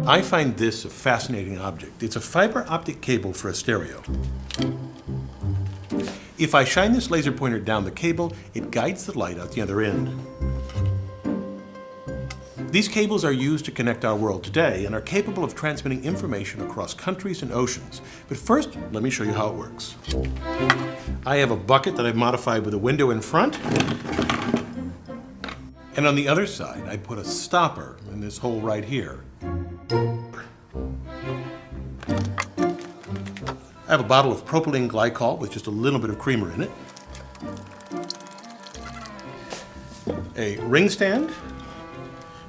I find this a fascinating object. It's a fiber optic cable for a stereo. If I shine this laser pointer down the cable, it guides the light out the other end. These cables are used to connect our world today and are capable of transmitting information across countries and oceans. But first, let me show you how it works. I have a bucket that I've modified with a window in front. And on the other side, I put a stopper in this hole right here. I have a bottle of propylene glycol with just a little bit of creamer in it. A ring stand.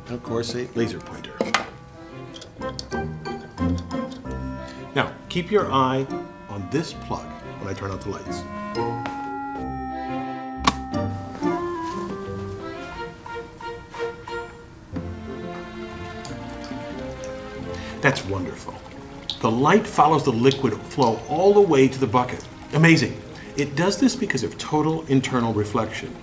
And of course, a laser pointer. Now, keep your eye on this plug when I turn out the lights. That's wonderful. The light follows the liquid flow all the way to the bucket. Amazing. It does this because of total internal reflection.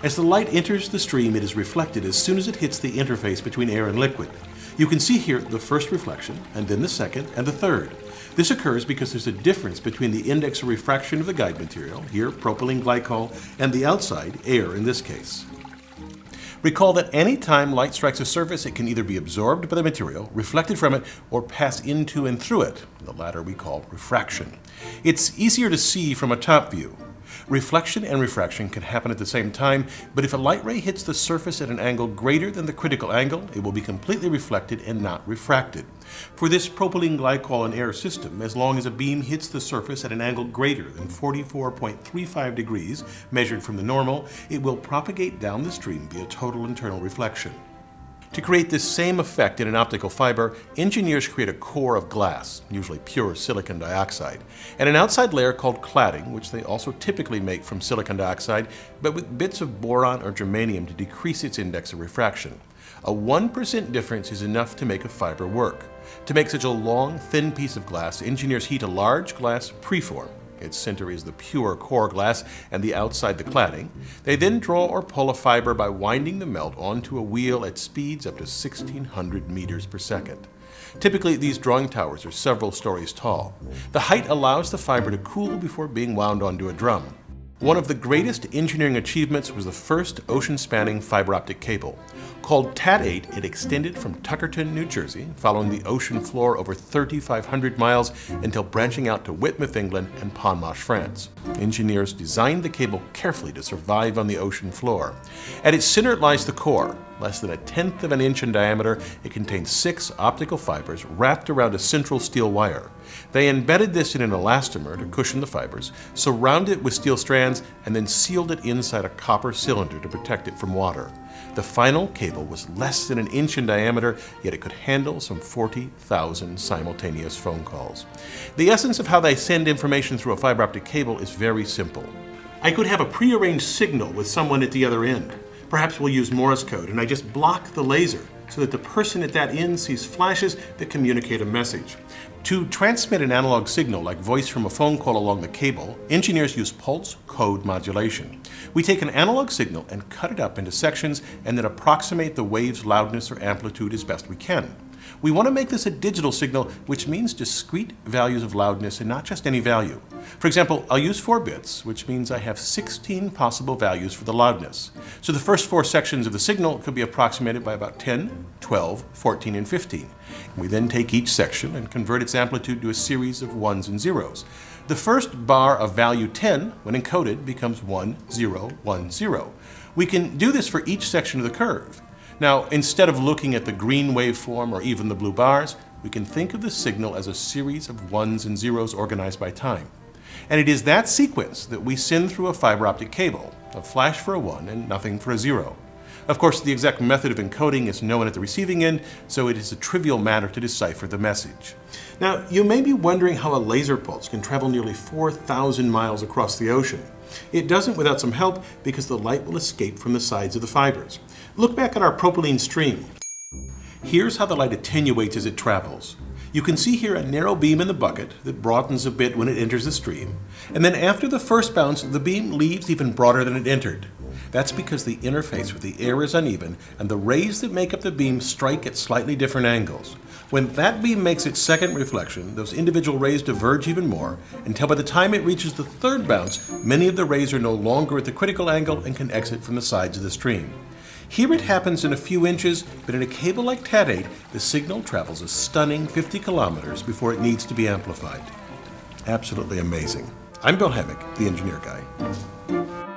As the light enters the stream, it is reflected as soon as it hits the interface between air and liquid. You can see here the first reflection, and then the second, and the third. This occurs because there's a difference between the index of refraction of the guide material, here propylene glycol, and the outside, air in this case. Recall that any time light strikes a surface, it can either be absorbed by the material, reflected from it, or pass into and through it. The latter we call refraction. It's easier to see from a top view. Reflection and refraction can happen at the same time, but if a light ray hits the surface at an angle greater than the critical angle, it will be completely reflected and not refracted. For this propylene glycol and air system, as long as a beam hits the surface at an angle greater than 44.35 degrees, measured from the normal, it will propagate down the stream via total internal reflection. To create this same effect in an optical fiber, engineers create a core of glass, usually pure silicon dioxide, and an outside layer called cladding, which they also typically make from silicon dioxide, but with bits of boron or germanium to decrease its index of refraction. A 1% difference is enough to make a fiber work. To make such a long, thin piece of glass, engineers heat a large glass preform. Its center is the pure core glass and the outside the cladding. They then draw or pull a fiber by winding the melt onto a wheel at speeds up to 1,600 meters per second. Typically, these drawing towers are several stories tall. The height allows the fiber to cool before being wound onto a drum. One of the greatest engineering achievements was the first ocean-spanning fiber optic cable. Called TAT-8, it extended from Tuckerton, New Jersey, following the ocean floor over 3,500 miles until branching out to Whitmouth, England, and Ponmarsh, France. Engineers designed the cable carefully to survive on the ocean floor. At its center lies the core. Less than 1/10 of an inch in diameter, it contains 6 optical fibers wrapped around a central steel wire. They embedded this in an elastomer to cushion the fibers, surrounded it with steel strands, and then sealed it inside a copper cylinder to protect it from water. The final cable was less than 1 inch in diameter, yet it could handle some 40,000 simultaneous phone calls. The essence of how they send information through a fiber optic cable is very simple. I could have a prearranged signal with someone at the other end. Perhaps we'll use Morse code, and I just block the laser so that the person at that end sees flashes that communicate a message. To transmit an analog signal like voice from a phone call along the cable, engineers use pulse code modulation. We take an analog signal and cut it up into sections and then approximate the wave's loudness or amplitude as best we can. We want to make this a digital signal, which means discrete values of loudness and not just any value. For example, I'll use 4 bits, which means I have 16 possible values for the loudness. So the first 4 sections of the signal could be approximated by about 10, 12, 14, and 15. We then take each section and convert its amplitude to a series of 1s and 0s. The first bar of value 10, when encoded, becomes 1, 0, 1, 0. We can do this for each section of the curve. Now, instead of looking at the green waveform or even the blue bars, we can think of the signal as a series of 1s and 0s organized by time. And it is that sequence that we send through a fiber optic cable, a flash for a 1 and nothing for a 0. Of course, the exact method of encoding is known at the receiving end, so it is a trivial matter to decipher the message. Now, you may be wondering how a laser pulse can travel nearly 4,000 miles across the ocean. It doesn't without some help because the light will escape from the sides of the fibers. Look back at our propylene stream. Here's how the light attenuates as it travels. You can see here a narrow beam in the bucket that broadens a bit when it enters the stream, and then after the first bounce, the beam leaves even broader than it entered. That's because the interface with the air is uneven and the rays that make up the beam strike at slightly different angles. When that beam makes its second reflection, those individual rays diverge even more until by the time it reaches the third bounce, many of the rays are no longer at the critical angle and can exit from the sides of the stream. Here it happens in a few inches, but in a cable like Tat8, the signal travels a stunning 50 kilometers before it needs to be amplified. Absolutely amazing. I'm Bill Hammack, the Engineer Guy.